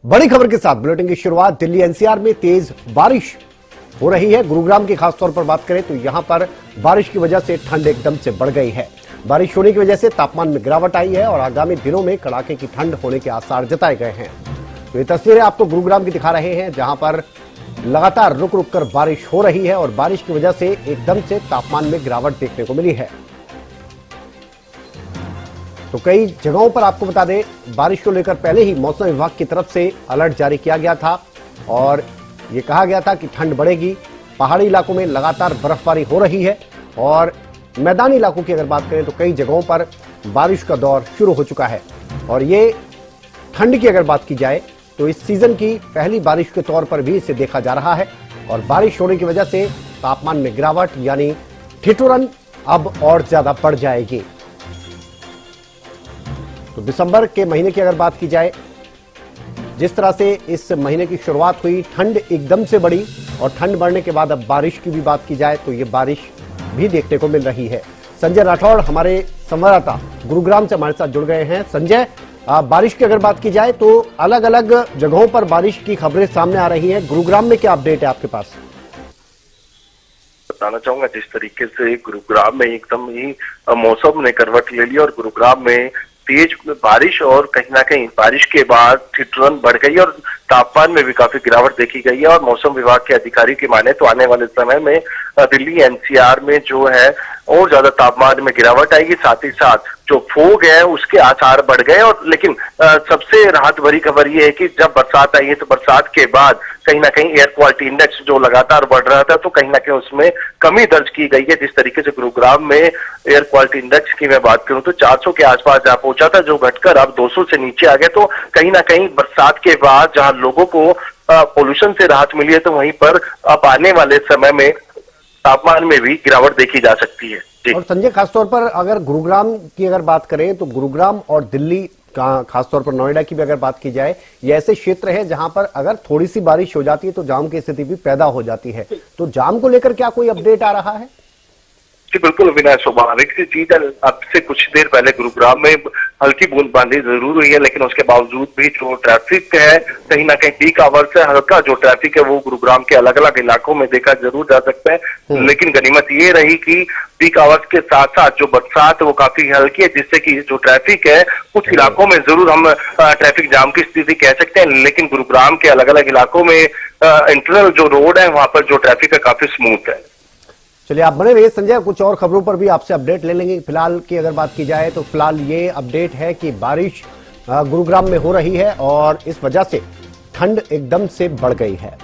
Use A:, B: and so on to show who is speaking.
A: बड़ी खबर के साथ बुलेटिन की शुरुआत। दिल्ली एनसीआर में तेज बारिश हो रही है। गुरुग्राम की खासतौर पर बात करें तो यहां पर बारिश की वजह से ठंड एकदम से बढ़ गई है। बारिश होने की वजह से तापमान में गिरावट आई है और आगामी दिनों में कड़ाके की ठंड होने के आसार जताए गए हैं। तो ये तस्वीरें आपको गुरुग्राम की दिखा रहे हैं, जहां पर लगातार रुक रुक कर बारिश हो रही है और बारिश की वजह से एकदम से तापमान में गिरावट देखने को मिली है। तो कई जगहों पर आपको बता दें, बारिश को लेकर पहले ही मौसम विभाग की तरफ से अलर्ट जारी किया गया था और ये कहा गया था कि ठंड बढ़ेगी। पहाड़ी इलाकों में लगातार बर्फबारी हो रही है और मैदानी इलाकों की अगर बात करें तो कई जगहों पर बारिश का दौर शुरू हो चुका है। और ये ठंड की अगर बात की जाए तो इस सीजन की पहली बारिश के तौर पर भी इसे देखा जा रहा है और बारिश होने की वजह से तापमान में गिरावट यानी ठिठुरन अब और ज्यादा बढ़ जाएगी। तो दिसंबर के महीने की अगर बात की जाए, जिस तरह से इस महीने की शुरुआत हुई, ठंड एकदम से बढ़ी और ठंड बढ़ने के बाद अब बारिश की भी बात की जाए तो ये बारिश भी देखने को मिल रही है। संजय राठौड़ हमारे संवाददाता गुरुग्राम से हमारे साथ जुड़ गए हैं। संजय, बारिश की अगर बात की जाए तो अलग अलग जगहों पर बारिश की खबरें सामने आ रही हैं। गुरुग्राम में क्या अपडेट है आपके पास?
B: बताना चाहूंगा, जिस तरीके से गुरुग्राम में एकदम ही मौसम ने करवट ले ली और गुरुग्राम में तेज बारिश और कहीं ना कहीं बारिश के बाद ठिठुरन बढ़ गई और तापमान में भी काफी गिरावट देखी गई है। और मौसम विभाग के अधिकारी की माने तो आने वाले समय में दिल्ली एनसीआर में जो है और ज्यादा तापमान में गिरावट आएगी, साथ ही साथ जो फोग है उसके आसार बढ़ गए। और लेकिन सबसे राहत भरी खबर यह है कि जब बरसात आई है तो बरसात के बाद कहीं ना कहीं एयर क्वालिटी इंडेक्स जो लगातार बढ़ रहा था तो कहीं ना कहीं उसमें कमी दर्ज की गई है। जिस तरीके से गुरुग्राम में एयर क्वालिटी इंडेक्स की मैं बात करूं तो 400 के आसपास जा पहुंचा था, जो घटकर अब 200 से नीचे आ गया। तो कहीं ना कहीं बरसात के बाद जहां लोगों को पोल्यूशन से राहत मिली है तो वहीं पर अब आने वाले समय में तापमान में भी गिरावट देखी जा सकती है।
A: और संजय, खासतौर पर अगर गुरुग्राम की अगर बात करें तो गुरुग्राम और दिल्ली का, खासतौर पर नोएडा की भी अगर बात की जाए, ये ऐसे क्षेत्र है जहां पर अगर थोड़ी सी बारिश हो जाती है तो जाम की स्थिति भी पैदा हो जाती है। तो जाम को लेकर क्या कोई अपडेट आ रहा है?
B: जी बिल्कुल विनय, स्वाभाविक सी चीज है। अब से कुछ देर पहले गुरुग्राम में हल्की बूंदबांदी जरूर हुई है, लेकिन उसके बावजूद भी जो ट्रैफिक है कहीं ना कहीं पीक आवर्स से हल्का जो ट्रैफिक है वो गुरुग्राम के अलग अलग इलाकों में देखा जरूर जा सकता है। लेकिन गनीमत ये रही कि पीक आवर्स के साथ साथ जो बरसात है वो काफी हल्की है, जिससे कि जो ट्रैफिक है कुछ इलाकों में जरूर हम ट्रैफिक जाम की स्थिति कह सकते हैं, लेकिन गुरुग्राम के अलग अलग इलाकों में इंटरनल जो रोड है वहां पर जो ट्रैफिक है काफी स्मूथ है।
A: चलिए, आप बने रहिए संजय, कुछ और खबरों पर भी आपसे अपडेट ले लेंगे। फिलहाल की अगर बात की जाए तो फिलहाल ये अपडेट है कि बारिश गुरुग्राम में हो रही है और इस वजह से ठंड एकदम से बढ़ गई है।